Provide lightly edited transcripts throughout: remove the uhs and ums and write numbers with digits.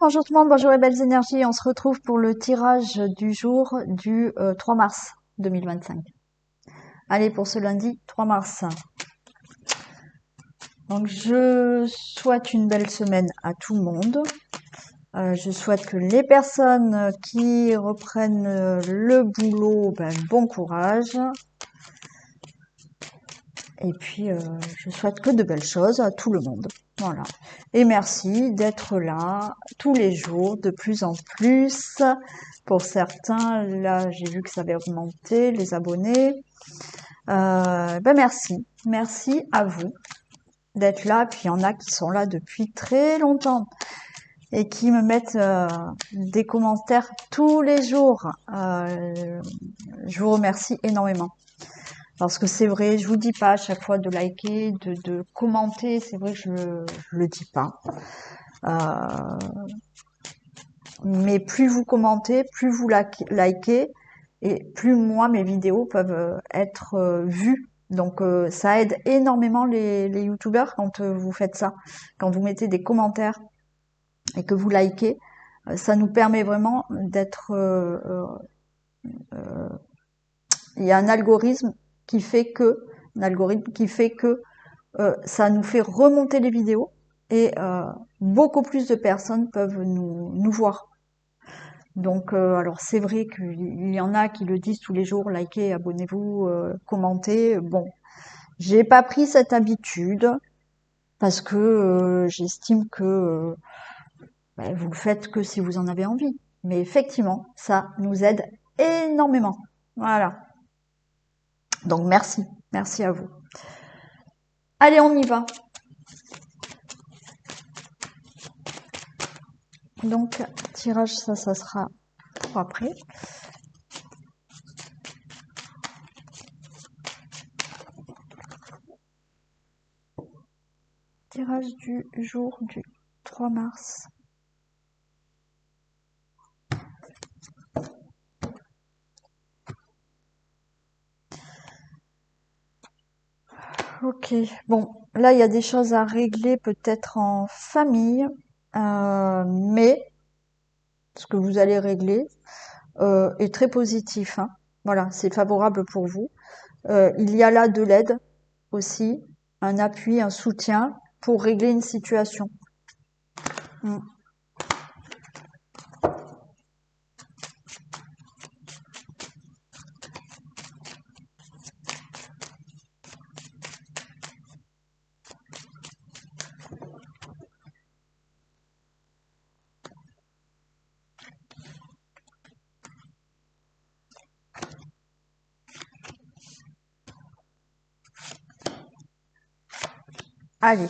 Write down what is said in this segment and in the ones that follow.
Bonjour tout le monde, bonjour les belles énergies. On se retrouve pour le tirage du jour du 3 mars 2025. Allez, pour ce lundi 3 mars. Donc, je souhaite une belle semaine à tout le monde. Je souhaite que les personnes qui reprennent le boulot, bon courage. Et puis, je souhaite que de belles choses à tout le monde. Voilà. Et merci d'être là tous les jours, de plus en plus. Pour certains, là, j'ai vu que ça avait augmenté, les abonnés. Merci. Merci à vous d'être là. Puis il y en a qui sont là depuis très longtemps et qui me mettent des commentaires tous les jours. Je vous remercie énormément. Parce que c'est vrai, je vous dis pas à chaque fois de liker, de commenter, c'est vrai que je le dis pas. Mais plus vous commentez, plus vous likez, et plus moi mes vidéos peuvent être vues. Donc ça aide énormément les youtubeurs quand vous faites ça. Quand vous mettez des commentaires et que vous likez, ça nous permet vraiment d'être... il y a un algorithme qui fait que ça nous fait remonter les vidéos et beaucoup plus de personnes peuvent nous voir. Donc, alors c'est vrai qu'il y en a qui le disent tous les jours, likez, abonnez-vous, commentez. Bon, j'ai pas pris cette habitude parce que j'estime que vous le faites que si vous en avez envie. Mais effectivement, ça nous aide énormément. Voilà. Donc merci, merci à vous. Allez, on y va. Donc, tirage, ça sera pour après. Tirage du jour du 3 mars. Ok, bon, là il y a des choses à régler peut-être en famille, mais ce que vous allez régler est très positif, hein. Voilà, c'est favorable pour vous. Il y a là de l'aide aussi, un appui, un soutien pour régler une situation. Mm. Allez,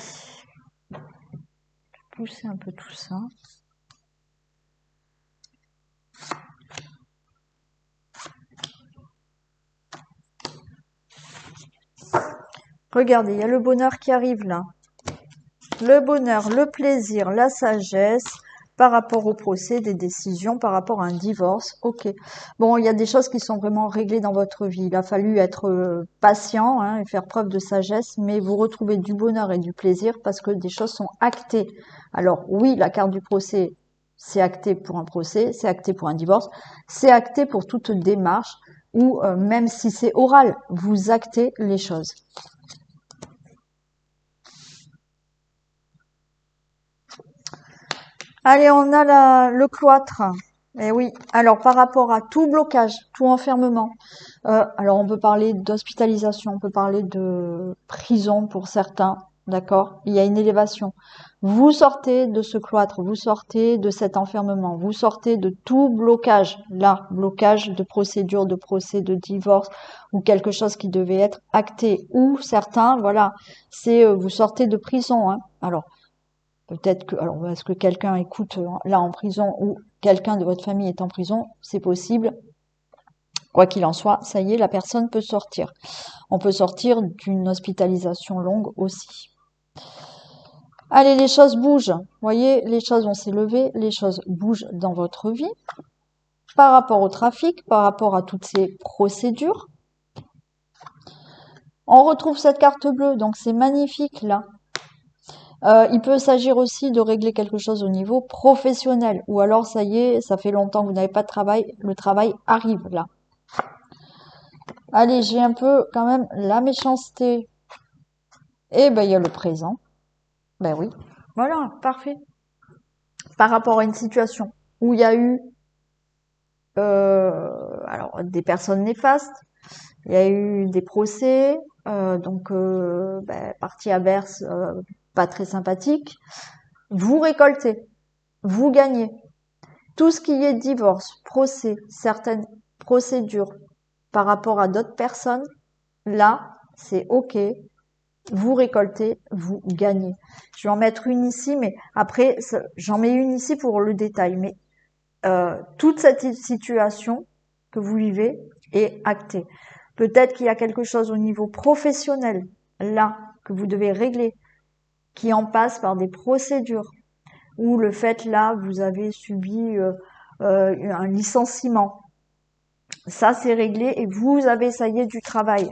pousser un peu tout ça. Regardez, il y a le bonheur qui arrive là. Le bonheur, le plaisir, la sagesse par rapport au procès, des décisions, par rapport à un divorce. Ok. Bon, il y a des choses qui sont vraiment réglées dans votre vie. Il a fallu être patient, hein, et faire preuve de sagesse, mais vous retrouvez du bonheur et du plaisir parce que des choses sont actées. Alors oui, la carte du procès, c'est acté pour un procès, c'est acté pour un divorce, c'est acté pour toute démarche ou même si c'est oral, vous actez les choses. Allez, on a le cloître. Eh oui. Alors, par rapport à tout blocage, tout enfermement, alors on peut parler d'hospitalisation, on peut parler de prison pour certains, d'accord? Il y a une élévation. Vous sortez de ce cloître, vous sortez de cet enfermement, vous sortez de tout blocage, là, blocage de procédure, de procès, de divorce, ou quelque chose qui devait être acté, ou certains, voilà, c'est vous sortez de prison, hein. Alors, peut-être que, alors, est-ce que quelqu'un écoute là en prison ou quelqu'un de votre famille est en prison? C'est possible. Quoi qu'il en soit, ça y est, la personne peut sortir. On peut sortir d'une hospitalisation longue aussi. Allez, les choses bougent. Vous voyez, les choses vont s'élever, les choses bougent dans votre vie. Par rapport au trafic, par rapport à toutes ces procédures. On retrouve cette carte bleue, donc c'est magnifique là. Il peut s'agir aussi de régler quelque chose au niveau professionnel, ou alors ça y est, ça fait longtemps que vous n'avez pas de travail, le travail arrive là. Allez, j'ai un peu quand même la méchanceté. Et ben il y a le présent. Ben oui, voilà, parfait. Par rapport à une situation où il y a eu alors des personnes néfastes, il y a eu des procès, partie adverse pas très sympathique. Vous récoltez, vous gagnez. Tout ce qui est divorce, procès, certaines procédures par rapport à d'autres personnes, là, c'est OK. Vous récoltez, vous gagnez. Je vais en mettre une ici, mais après, j'en mets une ici pour le détail. Mais toute cette situation que vous vivez est actée. Peut-être qu'il y a quelque chose au niveau professionnel, là, que vous devez régler, qui en passe par des procédures, ou le fait, là, vous avez subi un licenciement. Ça, c'est réglé et vous avez, ça y est, du travail.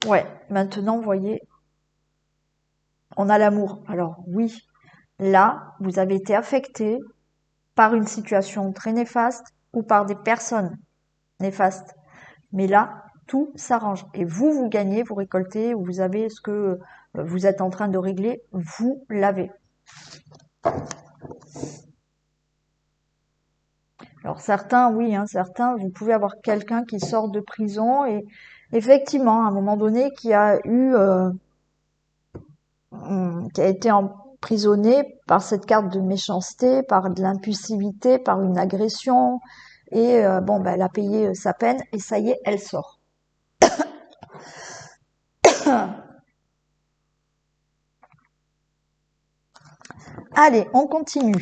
Ouais, maintenant, vous voyez, on a l'amour. Alors oui, là, vous avez été affecté par une situation très néfaste ou par des personnes néfastes. Mais là, tout s'arrange. Et vous, vous gagnez, vous récoltez, vous avez ce que vous êtes en train de régler, vous l'avez. Alors certains, oui, hein, certains, vous pouvez avoir quelqu'un qui sort de prison et effectivement, à un moment donné, qui a été emprisonné par cette carte de méchanceté, par de l'impulsivité, par une agression, et elle a payé sa peine et ça y est, elle sort. Allez, on continue.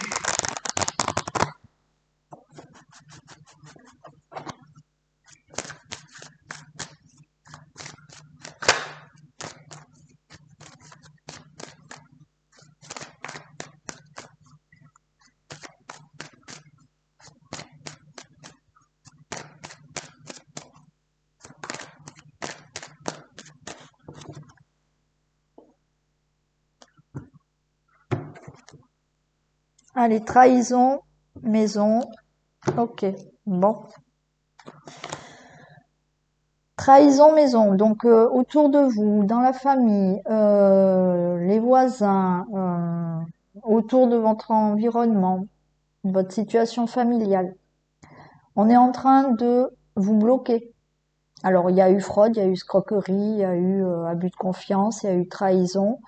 Allez, trahison, maison. Ok, bon. Trahison, maison. Donc, autour de vous, dans la famille, les voisins, autour de votre environnement, votre situation familiale. On est en train de vous bloquer. Alors, il y a eu fraude, il y a eu escroquerie, il y a eu abus de confiance, il y a eu trahison.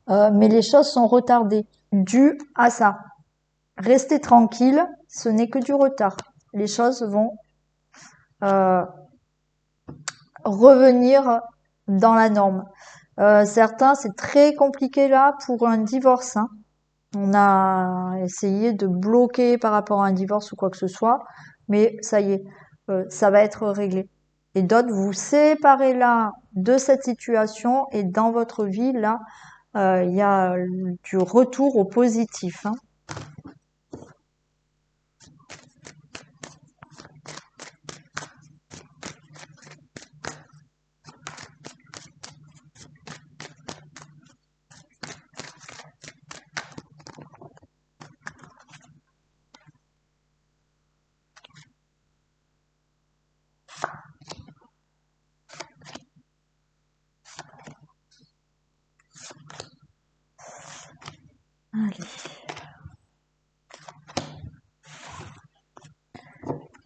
Mais les choses sont retardées dû à ça. Restez tranquille, ce n'est que du retard. Les choses vont euh, revenir dans la norme. Certains, c'est très compliqué là pour un divorce. Hein. On a essayé de bloquer par rapport à un divorce ou quoi que ce soit, mais ça y est, ça va être réglé. Et d'autres, vous séparez là de cette situation et dans votre vie, là, il y a du retour au positif. Hein.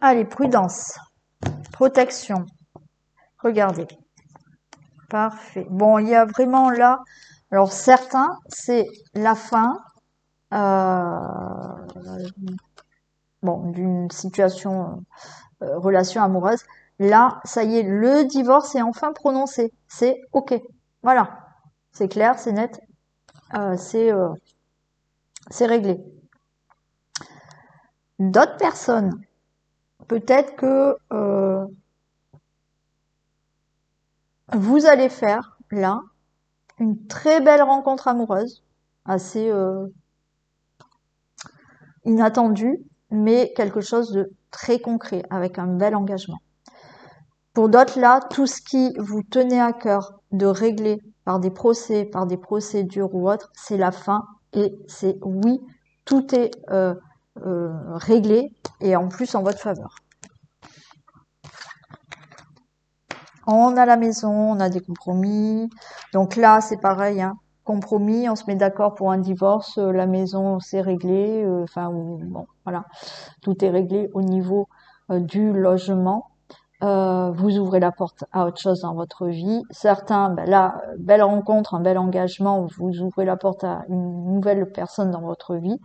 Allez, prudence, protection. Regardez. Parfait. Bon, il y a vraiment là, alors certains, c'est la fin d'une situation, relation amoureuse. Là, ça y est, le divorce est enfin prononcé. C'est OK. Voilà. C'est clair, c'est net, euh, c'est euh, c'est réglé. D'autres personnes, peut-être que vous allez faire là une très belle rencontre amoureuse, assez inattendue, mais quelque chose de très concret, avec un bel engagement. Pour d'autres, là, tout ce qui vous tenait à cœur de régler par des procès, par des procédures ou autres, c'est la fin et c'est oui, tout est réglé et en plus en votre faveur. On a la maison, on a des compromis. Donc là, c'est pareil, hein. Compromis, on se met d'accord pour un divorce, la maison c'est réglé, enfin bon, voilà, tout est réglé au niveau du logement. Vous ouvrez la porte à autre chose dans votre vie. Certains, ben là, belle rencontre, un bel engagement, vous ouvrez la porte à une nouvelle personne dans votre vie.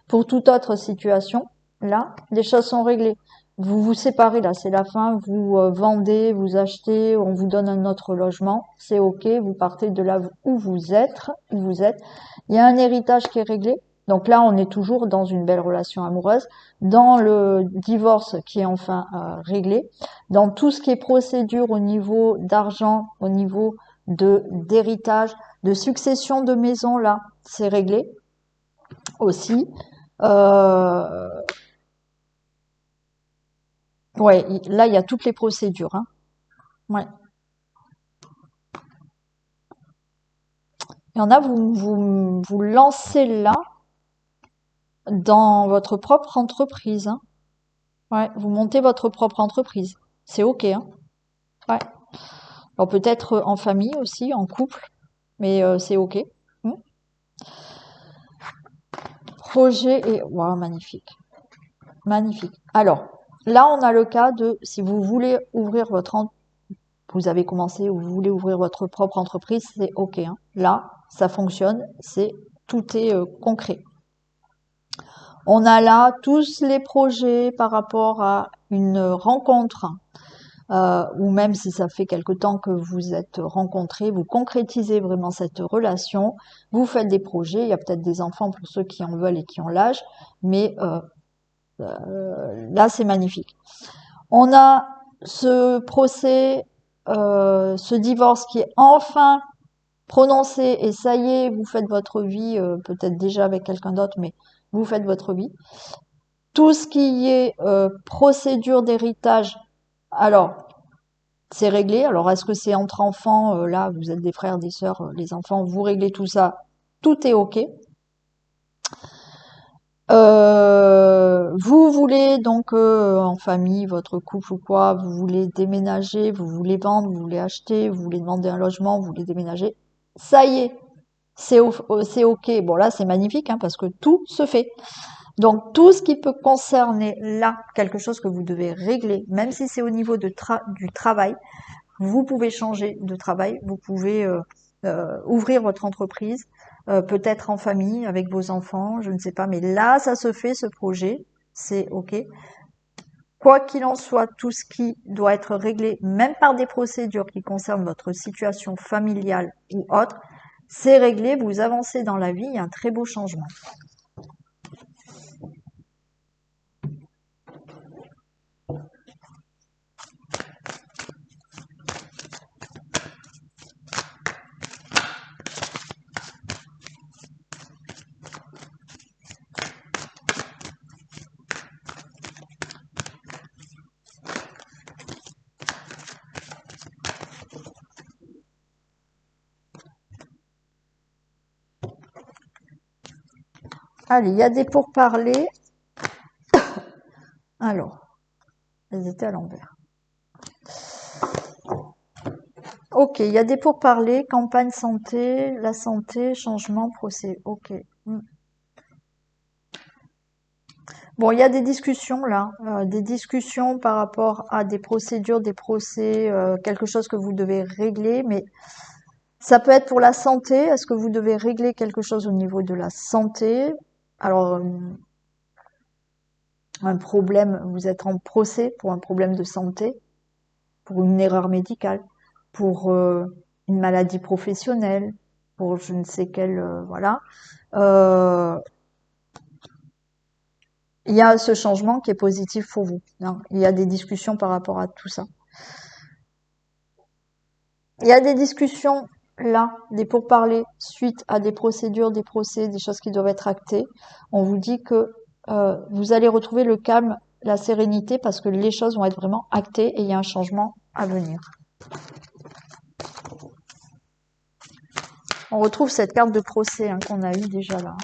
Pour toute autre situation, là, les choses sont réglées. Vous vous séparez, là, c'est la fin, vous vendez, vous achetez, on vous donne un autre logement, c'est ok, vous partez de là où vous êtes, Il y a un héritage qui est réglé. Donc là, on est toujours dans une belle relation amoureuse, dans le divorce qui est enfin réglé, dans tout ce qui est procédure au niveau d'argent, au niveau d'héritage, de succession de maison, là, c'est réglé aussi. Ouais, là, il y a toutes les procédures, hein. Ouais. Il y en a, vous lancez là dans votre propre entreprise, hein. Ouais, vous montez votre propre entreprise. C'est ok, hein. Ouais. Alors peut-être en famille aussi, en couple, mais c'est ok. Hmm. Projet et waouh, magnifique, magnifique. Alors là, on a le cas de si vous voulez ouvrir vous avez commencé ou vous voulez ouvrir votre propre entreprise, c'est ok, hein. Là, ça fonctionne, tout est concret. On a là tous les projets par rapport à une rencontre, ou même si ça fait quelque temps que vous êtes rencontrés, vous concrétisez vraiment cette relation, vous faites des projets, il y a peut-être des enfants pour ceux qui en veulent et qui ont l'âge, mais là c'est magnifique. On a ce procès, ce divorce qui est enfin prononcé et ça y est, vous faites votre vie, peut-être déjà avec quelqu'un d'autre, mais vous faites votre vie. Tout ce qui est procédure d'héritage, alors c'est réglé. Alors est-ce que c'est entre enfants, là vous êtes des frères, des sœurs, les enfants, vous réglez tout ça, tout est ok. Vous voulez donc en famille, votre couple ou quoi, vous voulez déménager, vous voulez vendre, vous voulez acheter, vous voulez demander un logement, vous voulez déménager. Ça y est, c'est ok. Bon là c'est magnifique hein, parce que tout se fait. Donc tout ce qui peut concerner là quelque chose que vous devez régler, même si c'est au niveau du travail, vous pouvez changer de travail, vous pouvez ouvrir votre entreprise, peut-être en famille, avec vos enfants, je ne sais pas, mais là, ça se fait, ce projet, c'est OK. Quoi qu'il en soit, tout ce qui doit être réglé, même par des procédures qui concernent votre situation familiale ou autre, c'est réglé, vous avancez dans la vie, il y a un très beau changement. Allez, il y a des pourparlers. Alors, elles étaient à l'envers. Ok, il y a des pourparlers, campagne santé, la santé, changement, procès. Ok. Bon, il y a des discussions là, des discussions par rapport à des procédures, des procès, quelque chose que vous devez régler, mais ça peut être pour la santé. Est-ce que vous devez régler quelque chose au niveau de la santé? Alors, un problème, vous êtes en procès pour un problème de santé, pour une erreur médicale, pour une maladie professionnelle, pour je ne sais quelle, voilà. Il y a ce changement qui est positif pour vous, hein. Il y a des discussions par rapport à tout ça. Il y a des discussions là, des pourparlers suite à des procédures, des procès, des choses qui doivent être actées. On vous dit que vous allez retrouver le calme la sérénité parce que les choses vont être vraiment actées et il y a un changement à venir. On retrouve cette carte de procès hein, qu'on a eue déjà là.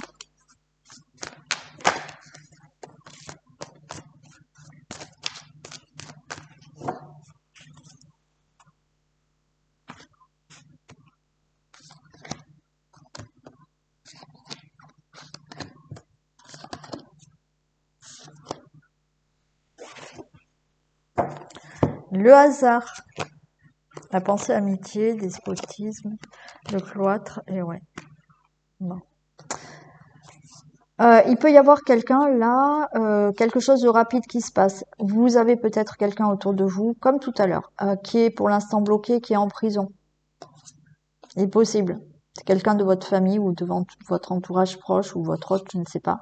Le hasard, la pensée amitié, despotisme, le cloître, et ouais. Bon. Il peut y avoir quelqu'un là, quelque chose de rapide qui se passe. Vous avez peut-être quelqu'un autour de vous, comme tout à l'heure, qui est pour l'instant bloqué, qui est en prison. Il est possible. C'est quelqu'un de votre famille ou de votre entourage proche ou votre autre, je ne sais pas.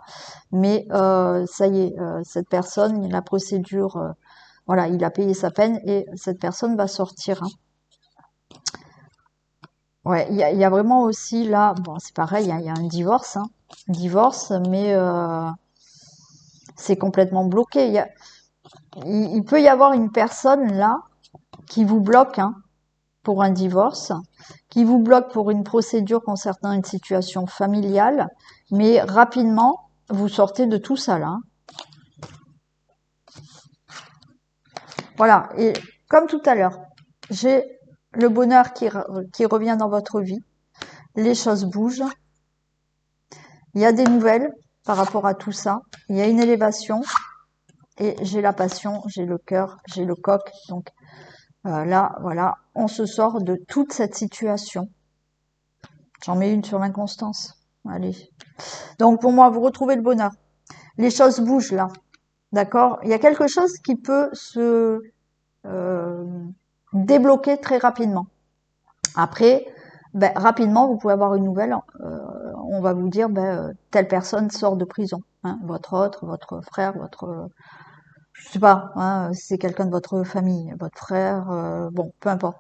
Mais ça y est, cette personne, la procédure, voilà, il a payé sa peine et cette personne va sortir. Hein. Ouais, il y a vraiment aussi là, bon, c'est pareil, il y a un divorce, hein. Divorce, mais c'est complètement bloqué. Il peut y avoir une personne là qui vous bloque hein, pour un divorce, qui vous bloque pour une procédure concernant une situation familiale, mais rapidement, vous sortez de tout ça là. Voilà, et comme tout à l'heure, j'ai le bonheur qui revient dans votre vie, les choses bougent, il y a des nouvelles par rapport à tout ça, il y a une élévation, et j'ai la passion, j'ai le cœur, j'ai le coq, donc là, voilà, on se sort de toute cette situation. J'en mets une sur l'inconstance. Allez. Donc pour moi, vous retrouvez le bonheur. Les choses bougent là. D'accord? Il y a quelque chose qui peut se euh, débloquer très rapidement. Après, ben, rapidement, vous pouvez avoir une nouvelle. On va vous dire, ben, telle personne sort de prison. Hein, votre autre, votre frère, votre... je sais pas, hein, si c'est quelqu'un de votre famille, votre frère, bon, peu importe.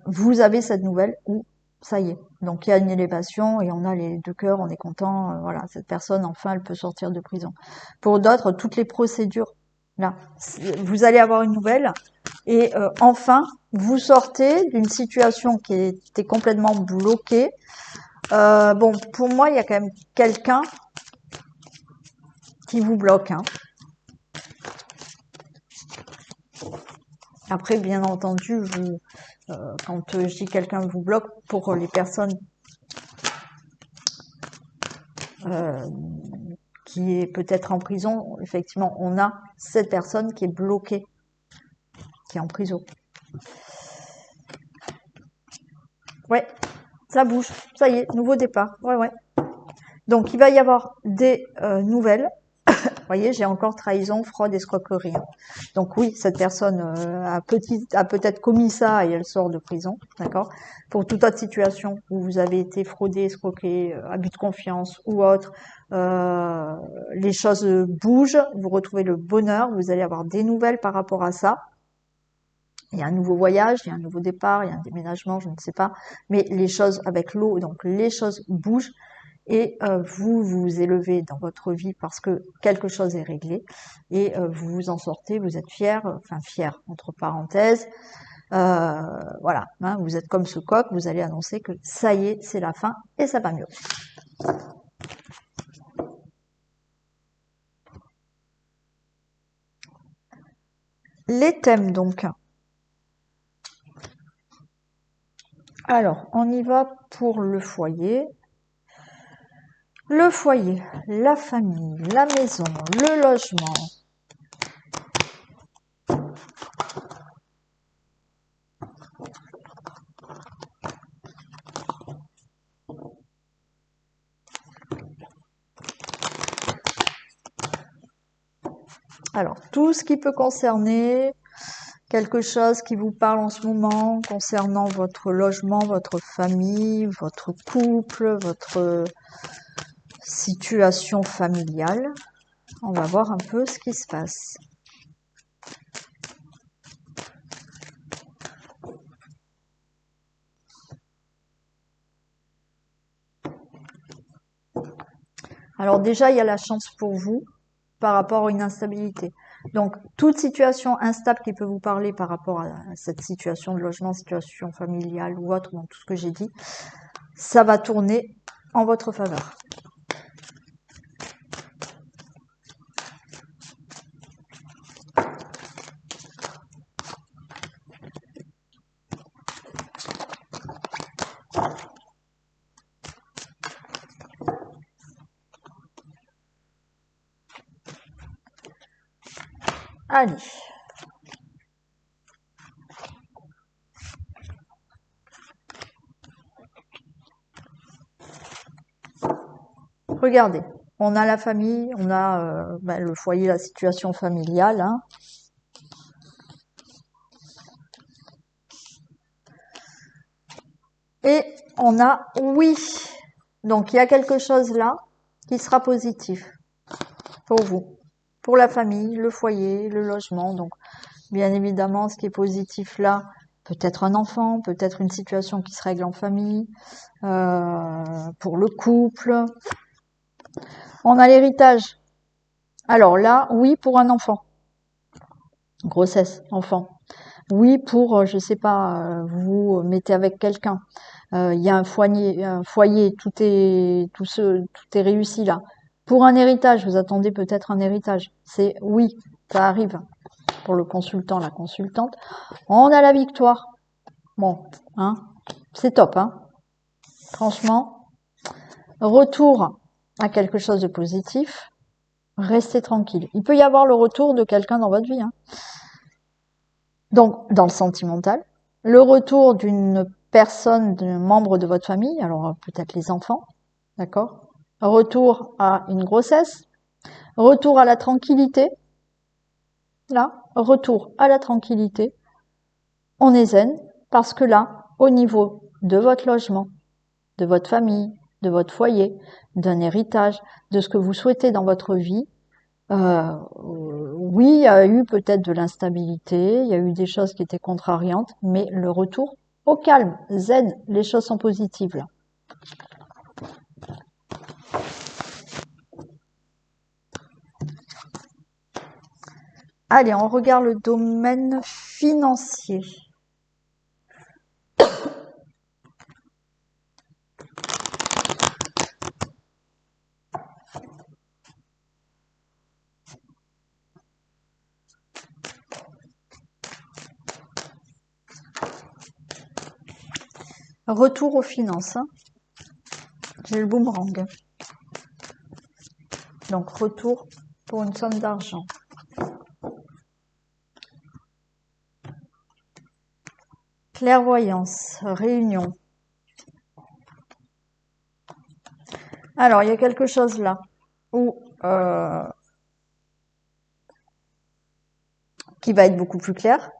Vous avez cette nouvelle où ça y est. Donc il y a une élévation et on a les deux cœurs, on est content. Voilà, cette personne enfin elle peut sortir de prison. Pour d'autres, toutes les procédures, là, vous allez avoir une nouvelle et enfin vous sortez d'une situation qui était complètement bloquée. Bon, pour moi, il y a quand même quelqu'un qui vous bloque. Hein. Après, bien entendu, vous, quand je dis quelqu'un vous bloque, pour les personnes euh, qui est peut-être en prison, effectivement, on a cette personne qui est bloquée, qui est en prison. Ouais, ça bouge, ça y est, nouveau départ. Ouais, ouais. Donc, il va y avoir des nouvelles. Vous voyez, j'ai encore trahison, fraude, escroquerie. Hein. Donc oui, cette personne a peut-être commis ça et elle sort de prison, d'accord. Pour toute autre situation où vous avez été fraudé, escroqué, abus de confiance ou autre, les choses bougent, vous retrouvez le bonheur, vous allez avoir des nouvelles par rapport à ça. Il y a un nouveau voyage, il y a un nouveau départ, il y a un déménagement, je ne sais pas. Mais les choses avec l'eau, donc les choses bougent et vous vous élevez dans votre vie parce que quelque chose est réglé et vous vous en sortez, vous êtes fier, enfin fier entre parenthèses, voilà, hein, vous êtes comme ce coq, vous allez annoncer que ça y est, c'est la fin et ça va mieux. Les thèmes donc. Alors, on y va pour le foyer. Le foyer, la famille, la maison, le logement. Alors, tout ce qui peut concerner quelque chose qui vous parle en ce moment concernant votre logement, votre famille, votre couple, votre situation familiale. On va voir un peu ce qui se passe. Alors déjà, il y a la chance pour vous par rapport à une instabilité. Donc, toute situation instable qui peut vous parler par rapport à cette situation de logement, situation familiale ou autre, dans tout ce que j'ai dit, ça va tourner en votre faveur. Allez. Regardez, on a la famille, on a le foyer, la situation familiale. Hein. Et on a oui. Donc, il y a quelque chose là qui sera positif pour vous, pour la famille, le foyer, le logement. Donc, bien évidemment, ce qui est positif là, peut-être un enfant, peut-être une situation qui se règle en famille, pour le couple. On a l'héritage. Alors là, oui pour un enfant. Grossesse, enfant. Oui pour, je sais pas, vous mettez avec quelqu'un. Il y a un foyer, tout est réussi là. Pour un héritage, vous attendez peut-être un héritage. C'est oui, ça arrive. Pour le consultant, la consultante. On a la victoire. Bon, hein, c'est top, hein. Franchement, retour à quelque chose de positif. Restez tranquille. Il peut y avoir le retour de quelqu'un dans votre vie, hein. Donc, dans le sentimental, le retour d'une personne, d'un membre de votre famille, alors peut-être les enfants, d'accord? Retour à une grossesse, retour à la tranquillité, là, retour à la tranquillité. On est zen, parce que là, au niveau de votre logement, de votre famille, de votre foyer, d'un héritage, de ce que vous souhaitez dans votre vie, oui, il y a eu peut-être de l'instabilité, il y a eu des choses qui étaient contrariantes, mais le retour au calme, zen, les choses sont positives là. Allez, on regarde le domaine financier. Retour aux finances. Hein. J'ai le boomerang. Donc, retour pour une somme d'argent. Clairvoyance, réunion. Alors, il y a quelque chose là où qui va être beaucoup plus clair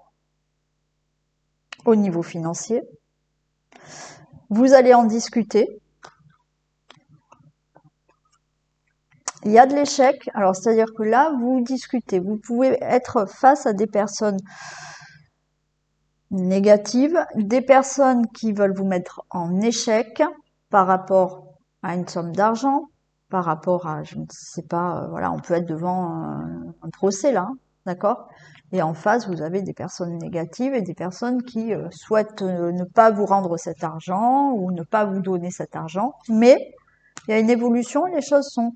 au niveau financier. Vous allez en discuter. Il y a de l'échec. Alors, c'est-à-dire que là, vous discutez. Vous pouvez être face à des personnes négatives, des personnes qui veulent vous mettre en échec par rapport à une somme d'argent, par rapport à, je ne sais pas, voilà, on peut être devant un procès là, hein, d'accord? Et en face, vous avez des personnes négatives et des personnes qui souhaitent ne pas vous rendre cet argent ou ne pas vous donner cet argent. Mais il y a une évolution, les choses sont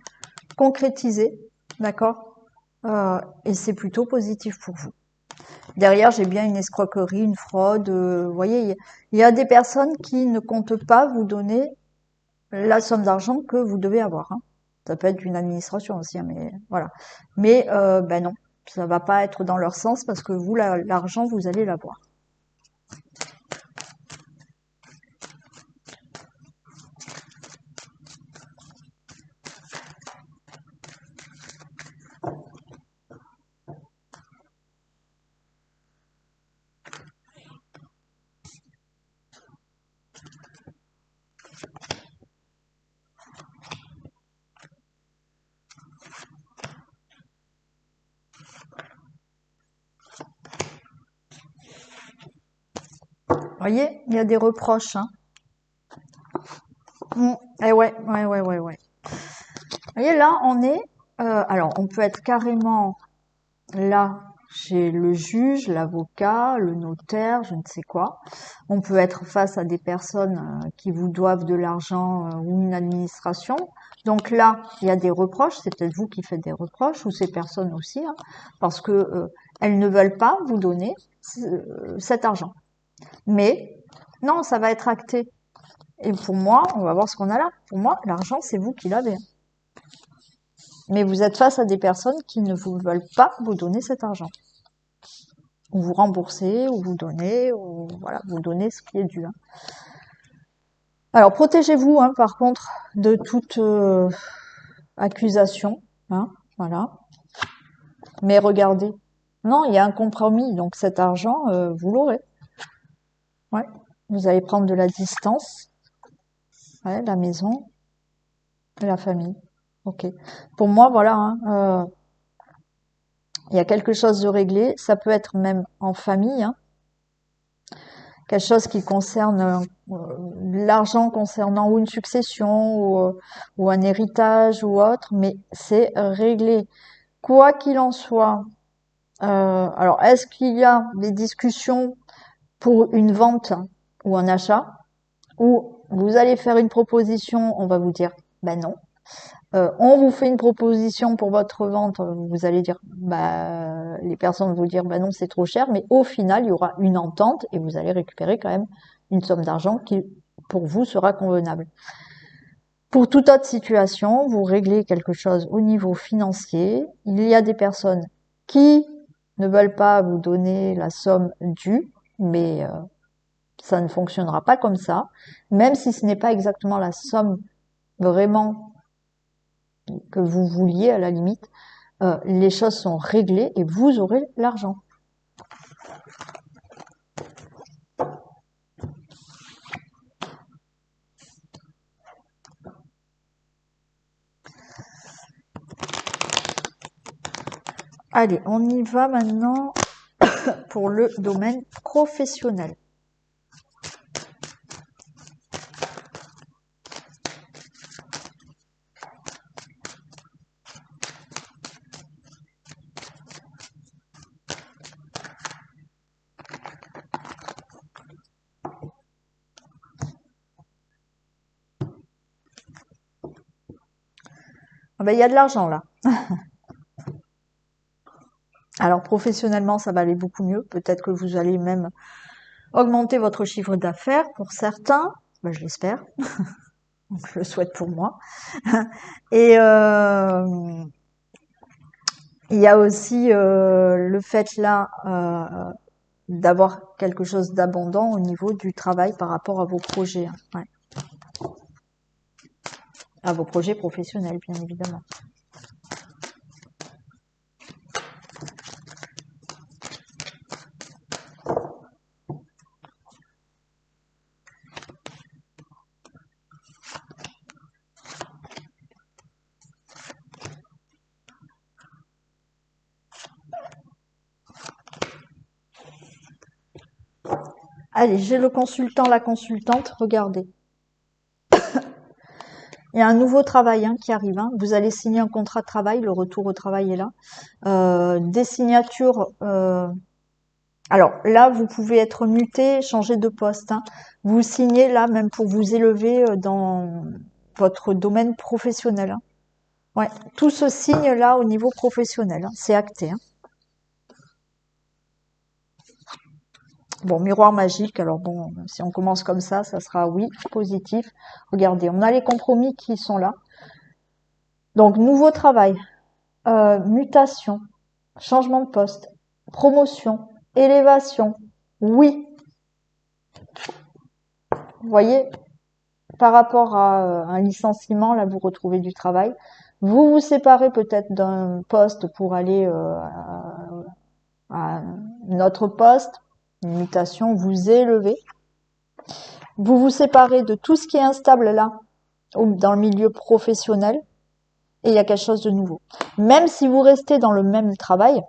concrétisées, d'accord? Et c'est plutôt positif pour vous. Derrière, j'ai bien une escroquerie, une fraude. Vous voyez, il y a des personnes qui ne comptent pas vous donner la somme d'argent que vous devez avoir. Hein. Ça peut être une administration aussi, hein, mais voilà. Mais ben non, ça va pas être dans leur sens parce que vous, l'argent, vous allez l'avoir. Vous voyez, il y a des reproches. Hein. Et ouais. Vous voyez, là, on est... alors, on peut être carrément là, j'ai le juge, l'avocat, le notaire, je ne sais quoi. On peut être face à des personnes qui vous doivent de l'argent ou une administration. Donc là, il y a des reproches, c'est peut-être vous qui faites des reproches, ou ces personnes aussi, hein, parce que elles ne veulent pas vous donner cet argent. Mais non, ça va être acté. Et pour moi, on va voir ce qu'on a là. Pour moi, l'argent, c'est vous qui l'avez. Mais vous êtes face à des personnes qui ne vous veulent pas vous donner cet argent. Ou vous rembourser, ou vous donner, ou voilà, vous donner ce qui est dû. Hein. Alors, protégez-vous, hein, par contre, de toute accusation. Hein, voilà. Mais regardez. Non, il y a un compromis, donc cet argent, vous l'aurez. Ouais. Vous allez prendre de la distance. Ouais, la maison, la famille. Ok. Pour moi, voilà, hein, il y a quelque chose de réglé. Ça peut être même en famille, hein, quelque chose qui concerne l'argent concernant ou une succession ou un héritage ou autre, mais c'est réglé. Quoi qu'il en soit, alors est-ce qu'il y a des discussions pour une vente ou un achat, ou vous allez faire une proposition, on va vous dire ben non. On vous fait une proposition pour votre vente, vous allez dire, bah, les personnes vont vous dire, bah non, c'est trop cher, mais au final, il y aura une entente et vous allez récupérer quand même une somme d'argent qui, pour vous, sera convenable. Pour toute autre situation, vous réglez quelque chose au niveau financier. Il y a des personnes qui ne veulent pas vous donner la somme due, mais ça ne fonctionnera pas comme ça, même si ce n'est pas exactement la somme vraiment que vous vouliez à la limite, les choses sont réglées et vous aurez l'argent. Allez, on y va maintenant pour le domaine professionnel. Ah ben, il y a de l'argent là. Alors professionnellement, ça va aller beaucoup mieux. Peut-être que vous allez même augmenter votre chiffre d'affaires pour certains. Ben, je l'espère. Donc, je le souhaite pour moi. Et il y a aussi le fait là d'avoir quelque chose d'abondant au niveau du travail par rapport à vos projets. Hein. Ouais. À vos projets professionnels, bien évidemment. Allez, j'ai le consultant, la consultante. Regardez. Il y a un nouveau travail hein, qui arrive. Hein. Vous allez signer un contrat de travail. Le retour au travail est là. Des signatures. Alors là, vous pouvez être muté, changer de poste. Hein. Vous signez là, même pour vous élever dans votre domaine professionnel. Hein. Ouais, tout se signe là au niveau professionnel. Hein. C'est acté. Hein. Bon, miroir magique. Alors bon, si on commence comme ça sera oui, positif. Regardez, on a les compromis qui sont là. Donc, nouveau travail, mutation, changement de poste, promotion, élévation, oui. Vous voyez, par rapport à un licenciement, là, vous retrouvez du travail. Vous vous séparez peut-être d'un poste pour aller à un autre poste, une mutation, vous élevez. Vous vous séparez de tout ce qui est instable là, dans le milieu professionnel, et il y a quelque chose de nouveau. Même si vous restez dans le même travail,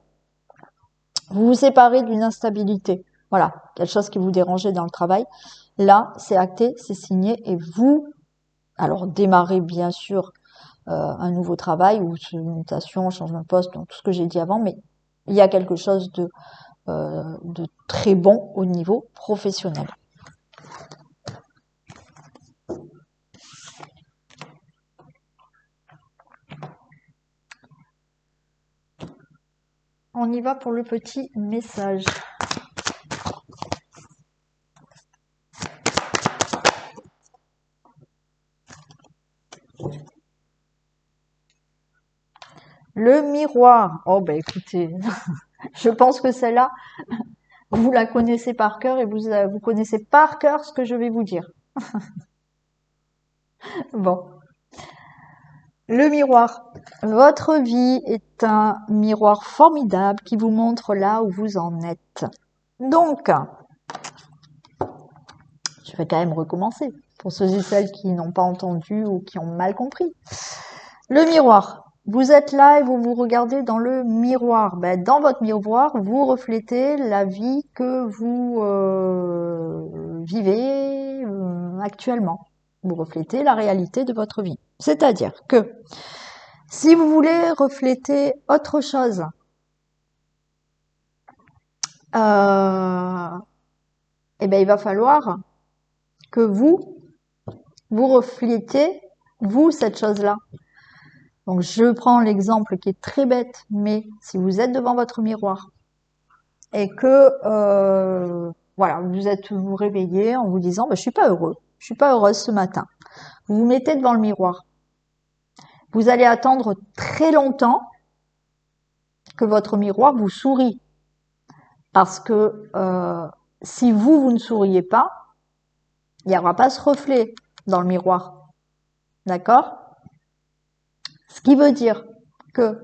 vous vous séparez d'une instabilité. Voilà, quelque chose qui vous dérangeait dans le travail. Là, c'est acté, c'est signé, et vous, alors démarrez bien sûr un nouveau travail, ou une mutation, changement de poste, donc tout ce que j'ai dit avant, mais il y a quelque chose de très bon au niveau professionnel. On y va pour le petit message. Le miroir. Oh bah écoutez, je pense que celle-là, vous la connaissez par cœur et vous connaissez par cœur ce que je vais vous dire. Bon. Le miroir. Votre vie est un miroir formidable qui vous montre là où vous en êtes. Donc, je vais quand même recommencer pour ceux et celles qui n'ont pas entendu ou qui ont mal compris. Le miroir. Vous êtes là et vous vous regardez dans le miroir. Ben, dans votre miroir, vous reflétez la vie que vous vivez actuellement. Vous reflétez la réalité de votre vie. C'est-à-dire que si vous voulez refléter autre chose, eh ben, il va falloir que vous reflétez, vous, cette chose-là. Donc, je prends l'exemple qui est très bête, mais si vous êtes devant votre miroir et que, voilà, vous réveillez en vous disant, bah, je suis pas heureux, je suis pas heureuse ce matin. Vous vous mettez devant le miroir. Vous allez attendre très longtemps que votre miroir vous sourie. Parce que si vous ne souriez pas, il n'y aura pas ce reflet dans le miroir. D'accord? Ce qui veut dire que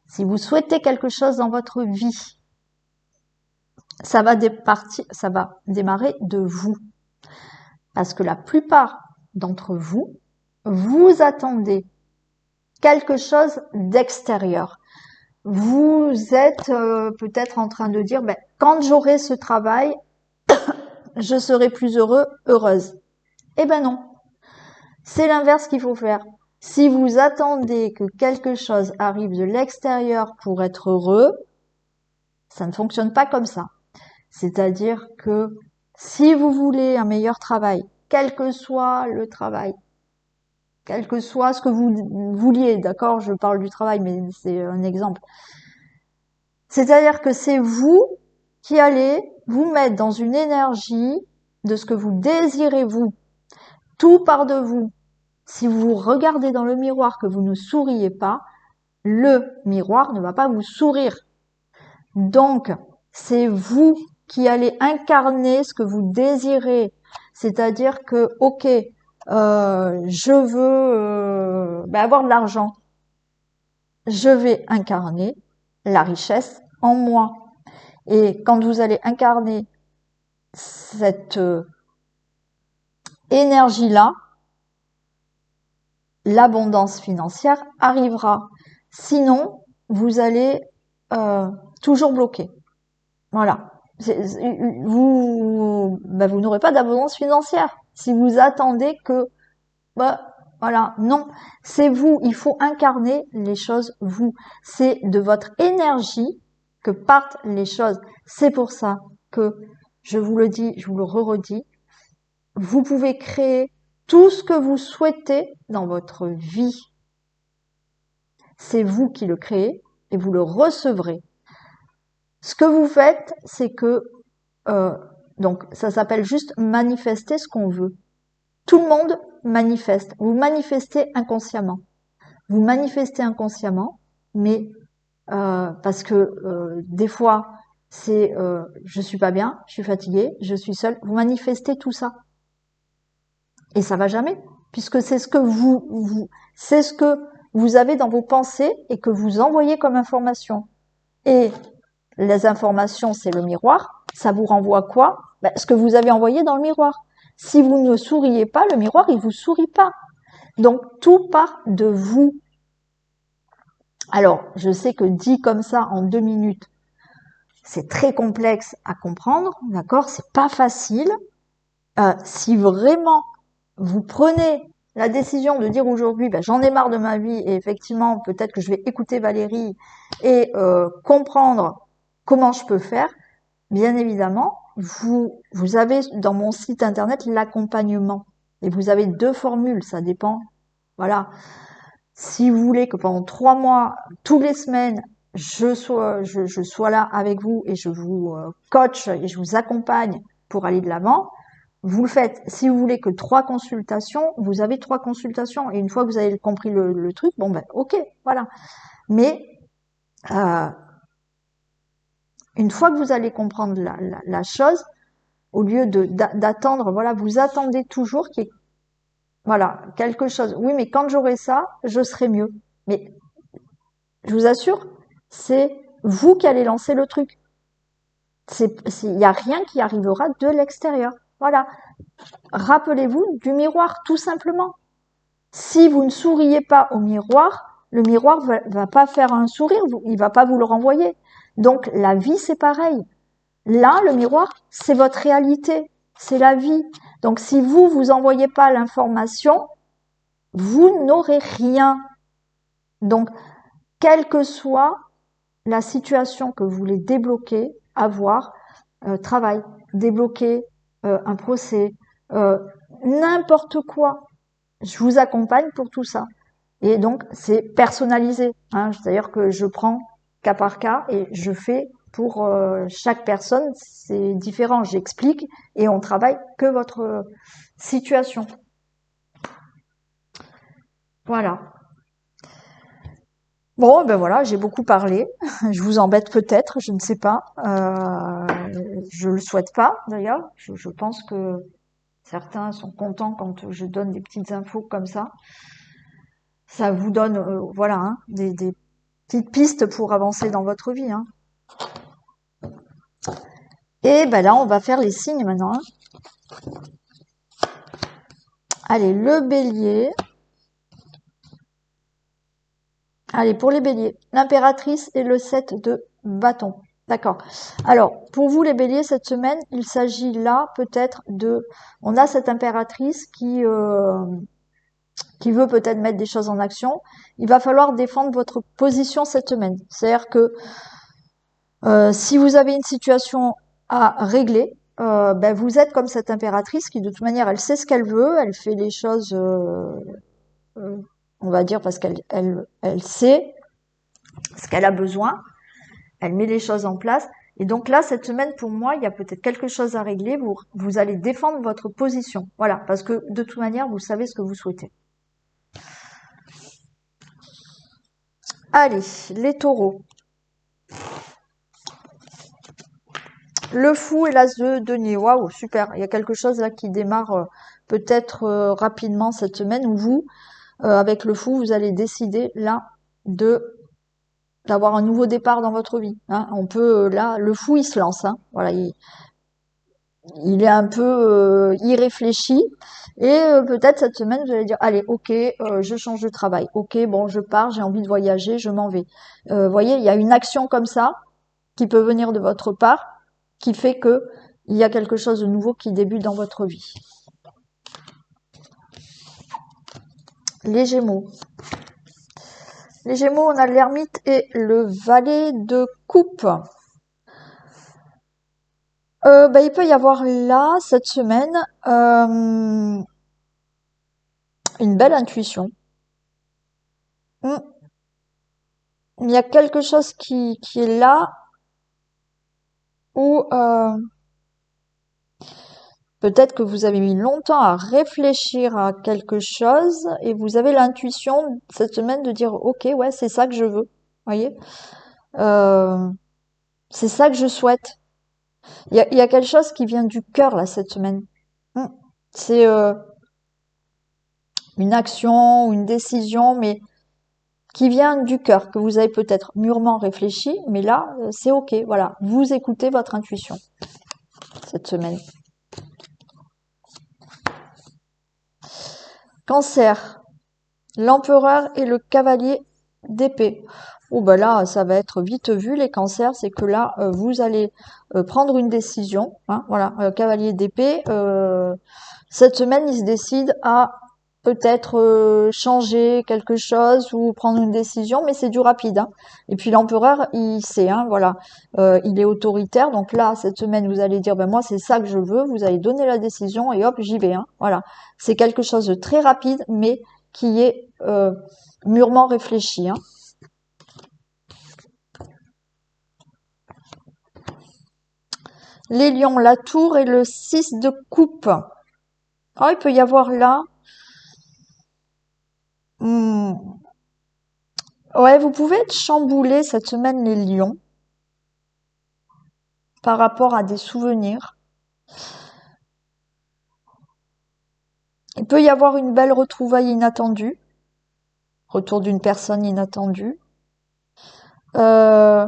si vous souhaitez quelque chose dans votre vie, ça va démarrer de vous. Parce que la plupart d'entre vous, vous attendez quelque chose d'extérieur. Vous êtes peut-être en train de dire, ben, quand j'aurai ce travail, je serai plus heureux, heureuse. Eh ben non. C'est l'inverse qu'il faut faire. Si vous attendez que quelque chose arrive de l'extérieur pour être heureux, ça ne fonctionne pas comme ça. C'est-à-dire que si vous voulez un meilleur travail, quel que soit le travail, quel que soit ce que vous vouliez, d'accord, je parle du travail, mais c'est un exemple. C'est-à-dire que c'est vous qui allez vous mettre dans une énergie de ce que vous désirez vous. Tout part de vous. Si vous regardez dans le miroir que vous ne souriez pas, le miroir ne va pas vous sourire. Donc, c'est vous qui allez incarner ce que vous désirez. C'est-à-dire que, ok, je veux avoir de l'argent. Je vais incarner la richesse en moi. Et quand vous allez incarner cette énergie-là, l'abondance financière arrivera. Sinon, vous allez toujours bloquer. Voilà. Vous n'aurez pas d'abondance financière si vous attendez que, voilà, non, c'est vous. Il faut incarner les choses vous. C'est de votre énergie que partent les choses. C'est pour ça que je vous le dis, je vous le redis, vous pouvez créer tout ce que vous souhaitez dans votre vie. C'est vous qui le créez et vous le recevrez. Ce que vous faites, c'est que, donc ça s'appelle juste manifester ce qu'on veut. Tout le monde manifeste. Vous manifestez inconsciemment. Vous manifestez inconsciemment, mais parce que des fois, c'est je suis pas bien, je suis fatiguée, je suis seule. Vous manifestez tout ça. Et ça va jamais, puisque c'est ce que c'est ce que vous avez dans vos pensées et que vous envoyez comme information. Et les informations, c'est le miroir. Ça vous renvoie quoi? Ce que vous avez envoyé dans le miroir. Si vous ne souriez pas, le miroir, il vous sourit pas. Donc, tout part de vous. Alors, je sais que dit comme ça en 2 minutes, c'est très complexe à comprendre, d'accord? C'est pas facile. Si vraiment vous prenez la décision de dire aujourd'hui, ben, j'en ai marre de ma vie et effectivement, peut-être que je vais écouter Valérie et comprendre comment je peux faire, bien évidemment, vous avez dans mon site internet l'accompagnement. Et vous avez 2 formules, ça dépend. Voilà. Si vous voulez que pendant 3 mois, toutes les semaines, je sois là avec vous et je vous coach et je vous accompagne pour aller de l'avant, vous le faites. Si vous voulez que 3 consultations, vous avez 3 consultations. Et une fois que vous avez compris le truc, bon ben ok, voilà. Mais une fois que vous allez comprendre la chose, au lieu d'attendre, voilà, vous attendez toujours qu'il y ait, voilà, quelque chose. Oui, mais quand j'aurai ça, je serai mieux. Mais je vous assure, c'est vous qui allez lancer le truc. Il n'y a rien qui arrivera de l'extérieur. Voilà. Rappelez-vous du miroir, tout simplement. Si vous ne souriez pas au miroir, le miroir va pas faire un sourire, il va pas vous le renvoyer. Donc la vie, c'est pareil. Là, le miroir, c'est votre réalité, c'est la vie. Donc si vous envoyez pas l'information, vous n'aurez rien. Donc, quelle que soit la situation que vous voulez débloquer, avoir, travail, débloquer un procès, n'importe quoi, je vous accompagne pour tout ça. Et donc, c'est personnalisé. Hein. C'est-à-dire que je prends cas par cas et je fais pour chaque personne, c'est différent. J'explique et on travaille que votre situation. Voilà. Bon, ben voilà, j'ai beaucoup parlé. Je vous embête peut-être, je ne sais pas. Je le souhaite pas, d'ailleurs. Je pense que certains sont contents quand je donne des petites infos comme ça. Ça vous donne, voilà, hein, des petites pistes pour avancer dans votre vie. Hein. Et ben là, on va faire les signes maintenant. Hein. Allez, le bélier. Allez, pour les béliers, l'impératrice et le 7 de bâton. D'accord. Alors, pour vous les béliers, cette semaine, il s'agit là peut-être de... On a cette impératrice qui veut peut-être mettre des choses en action. Il va falloir défendre votre position cette semaine. C'est-à-dire que si vous avez une situation à régler, ben vous êtes comme cette impératrice qui de toute manière, elle sait ce qu'elle veut, elle fait les choses, on va dire, parce qu'elle sait ce qu'elle a besoin. Elle met les choses en place. Et donc là, cette semaine, pour moi, il y a peut-être quelque chose à régler. Vous allez défendre votre position. Voilà, parce que de toute manière, vous savez ce que vous souhaitez. Allez, les taureaux. Le fou et l'as de denier. Waouh, super. Il y a quelque chose là qui démarre peut-être rapidement cette semaine où vous, avec le fou, vous allez décider là d'avoir un nouveau départ dans votre vie. Hein. On peut là, le fou il se lance. Hein. Voilà, il est un peu irréfléchi et peut-être cette semaine vous allez dire allez ok je change de travail, ok bon je pars, j'ai envie de voyager, je m'en vais. Voyez, il y a une action comme ça qui peut venir de votre part qui fait que il y a quelque chose de nouveau qui débute dans votre vie. Les Gémeaux. Les Gémeaux, on a l'ermite et le valet de coupe. Il peut y avoir là, cette semaine, une belle intuition. Il y a quelque chose qui est là où peut-être que vous avez mis longtemps à réfléchir à quelque chose et vous avez l'intuition cette semaine de dire ok ouais c'est ça que je veux, voyez, c'est ça que je souhaite. Il y a quelque chose qui vient du cœur là cette semaine. C'est une action ou une décision, mais qui vient du cœur, que vous avez peut-être mûrement réfléchi, mais là, c'est ok, voilà. Vous écoutez votre intuition cette semaine. Cancer, l'empereur et le cavalier d'épée. Oh ben là, ça va être vite vu les cancers, c'est que là, vous allez prendre une décision. Hein, voilà, cavalier d'épée, cette semaine, il se décide à peut-être changer quelque chose ou prendre une décision, mais c'est du rapide, hein. Et puis l'empereur, il sait, hein, voilà, il est autoritaire. Donc là, cette semaine, vous allez dire, ben moi, c'est ça que je veux. Vous allez donner la décision et hop, j'y vais, hein. Voilà, c'est quelque chose de très rapide, mais qui est mûrement réfléchi, hein. Les lions, la tour et le 6 de coupe. Oh, il peut y avoir là. Hmm. Ouais, vous pouvez être chamboulé cette semaine, les lions, par rapport à des souvenirs. Il peut y avoir une belle retrouvaille inattendue, retour d'une personne inattendue. Euh,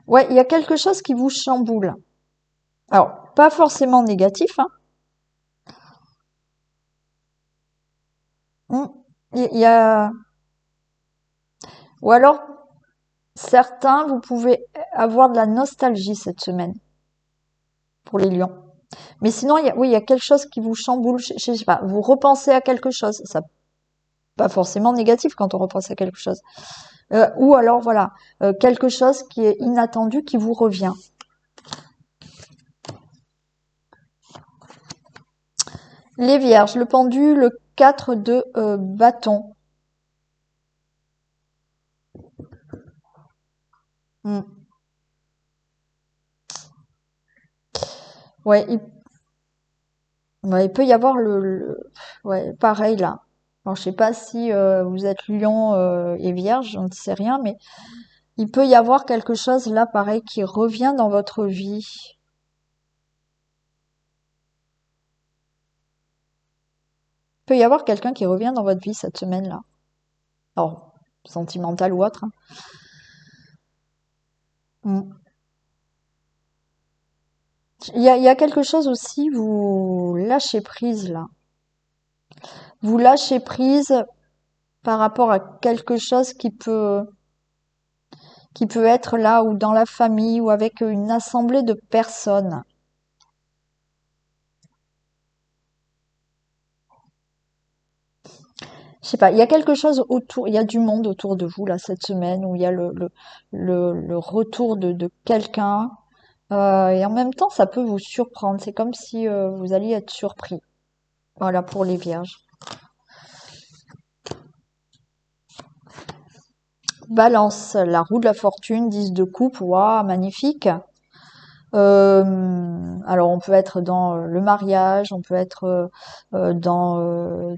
ouais, il y a quelque chose qui vous chamboule. Alors, pas forcément négatif, hein. Hmm. Il y a, ou alors, certains, vous pouvez avoir de la nostalgie cette semaine pour les lions. Mais sinon, oui, il y a quelque chose qui vous chamboule, je sais pas, vous repensez à quelque chose. Ça, pas forcément négatif quand on repense à quelque chose. Ou alors, voilà, quelque chose qui est inattendu, qui vous revient. Les vierges, le pendu, le 4 de bâton. Hmm. Ouais, ouais, il peut y avoir ouais, pareil là. Alors, je sais pas si vous êtes lion et vierge, j'en sais rien, mais il peut y avoir quelque chose là, pareil, qui revient dans votre vie. Il peut y avoir quelqu'un qui revient dans votre vie cette semaine-là. Alors, sentimental ou autre, hein. Hmm. Il y a quelque chose aussi, vous lâchez prise là. Vous lâchez prise par rapport à quelque chose qui peut être là ou dans la famille ou avec une assemblée de personnes. Je sais pas, il y a quelque chose autour, il y a du monde autour de vous là cette semaine où il y a le retour de quelqu'un. Et en même temps, ça peut vous surprendre. C'est comme si vous alliez être surpris. Voilà pour les vierges. Balance, la roue de la fortune, 10 de coupe, waouh, magnifique. Alors on peut être dans le mariage, on peut être dans...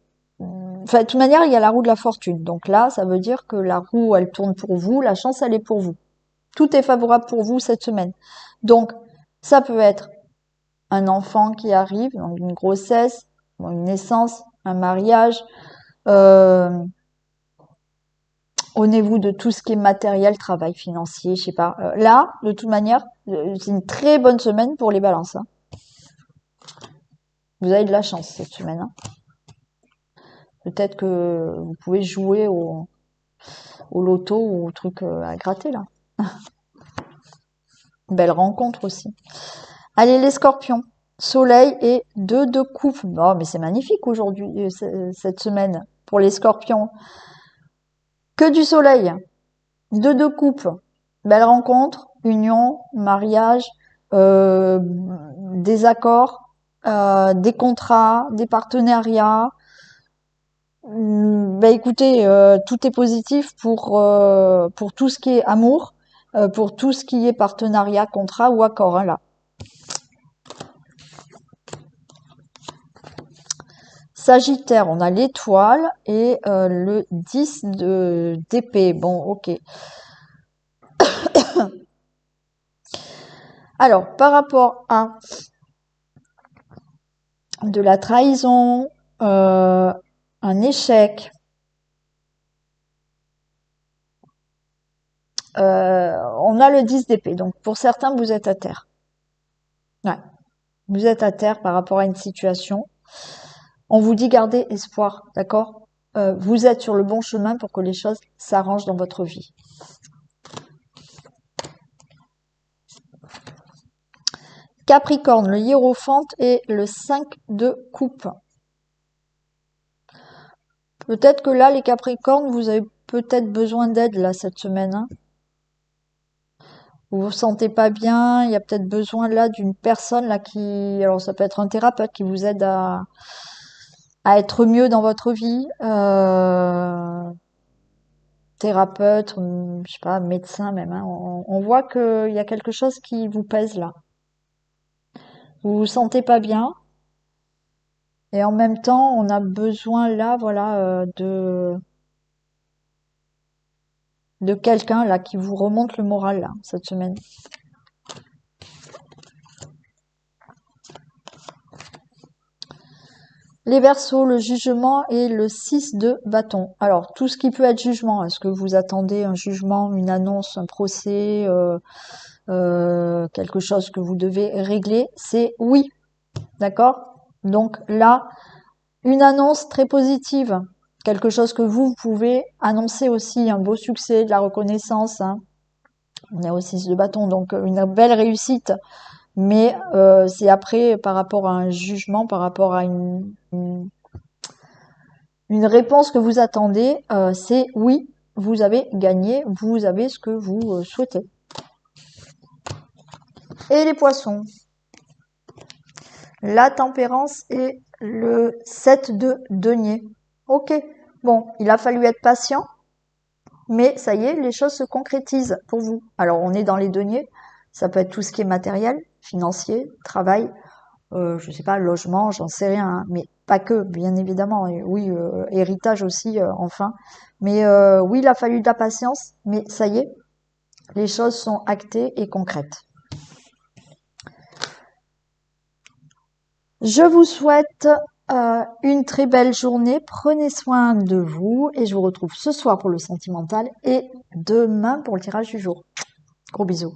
Enfin, de toute manière, il y a la roue de la fortune. Donc là, ça veut dire que la roue, elle tourne pour vous, la chance, elle est pour vous. Tout est favorable pour vous cette semaine. Donc, ça peut être un enfant qui arrive, donc une grossesse, une naissance, un mariage. Euh, Honnez-vous de tout ce qui est matériel, travail financier, je sais pas. Là, de toute manière, c'est une très bonne semaine pour les balances, hein. Vous avez de la chance cette semaine, hein. Peut-être que vous pouvez jouer au loto ou au truc à gratter là. Belle rencontre aussi. Allez les scorpions. Soleil et 2 de coupe. Oh, mais c'est magnifique aujourd'hui, cette semaine, pour les scorpions. Que du soleil. 2 de coupe. Belle rencontre, union, mariage, des accords, des contrats, des partenariats. Bah écoutez, tout est positif pour tout ce qui est amour, pour tout ce qui est partenariat, contrat ou accord, hein, là. Sagittaire, on a l'étoile et le 10 d'épée. Bon, ok. Alors, par rapport à de la trahison, un échec, on a le 10 d'épée. Donc, pour certains, vous êtes à terre. Ouais, vous êtes à terre par rapport à une situation. On vous dit gardez espoir, d'accord? Vous êtes sur le bon chemin pour que les choses s'arrangent dans votre vie. Capricorne, le hiérophante et le 5 de coupe. Peut-être que là, les Capricornes, vous avez peut-être besoin d'aide là cette semaine, hein. Vous vous sentez pas bien, il y a peut-être besoin là d'une personne là qui, alors ça peut être un thérapeute qui vous aide à être mieux dans votre vie, thérapeute, je sais pas, médecin même, hein. On voit qu'il y a quelque chose qui vous pèse là. Vous vous sentez pas bien et en même temps, on a besoin là, voilà, de quelqu'un là qui vous remonte le moral là cette semaine. Les Verseaux, le jugement et le 6 de bâton. Alors, tout ce qui peut être jugement, est-ce que vous attendez un jugement, une annonce, un procès, quelque chose que vous devez régler? C'est oui, d'accord? Donc là, une annonce très positive, quelque chose que vous pouvez annoncer aussi, un beau succès, de la reconnaissance, hein. On est au 6 de bâton, donc une belle réussite. Mais c'est après par rapport à un jugement, par rapport à une réponse que vous attendez, c'est oui, vous avez gagné, vous avez ce que vous souhaitez. Et les poissons, la tempérance et le 7 de denier. Ok, bon, il a fallu être patient, mais ça y est, les choses se concrétisent pour vous. Alors on est dans les deniers, ça peut être tout ce qui est matériel, financier, travail, je sais pas, logement, j'en sais rien, hein, mais pas que, bien évidemment. Et oui, héritage aussi, enfin. Mais oui, il a fallu de la patience, mais ça y est, les choses sont actées et concrètes. Je vous souhaite une très belle journée. Prenez soin de vous et je vous retrouve ce soir pour le sentimental et demain pour le tirage du jour. Gros bisous.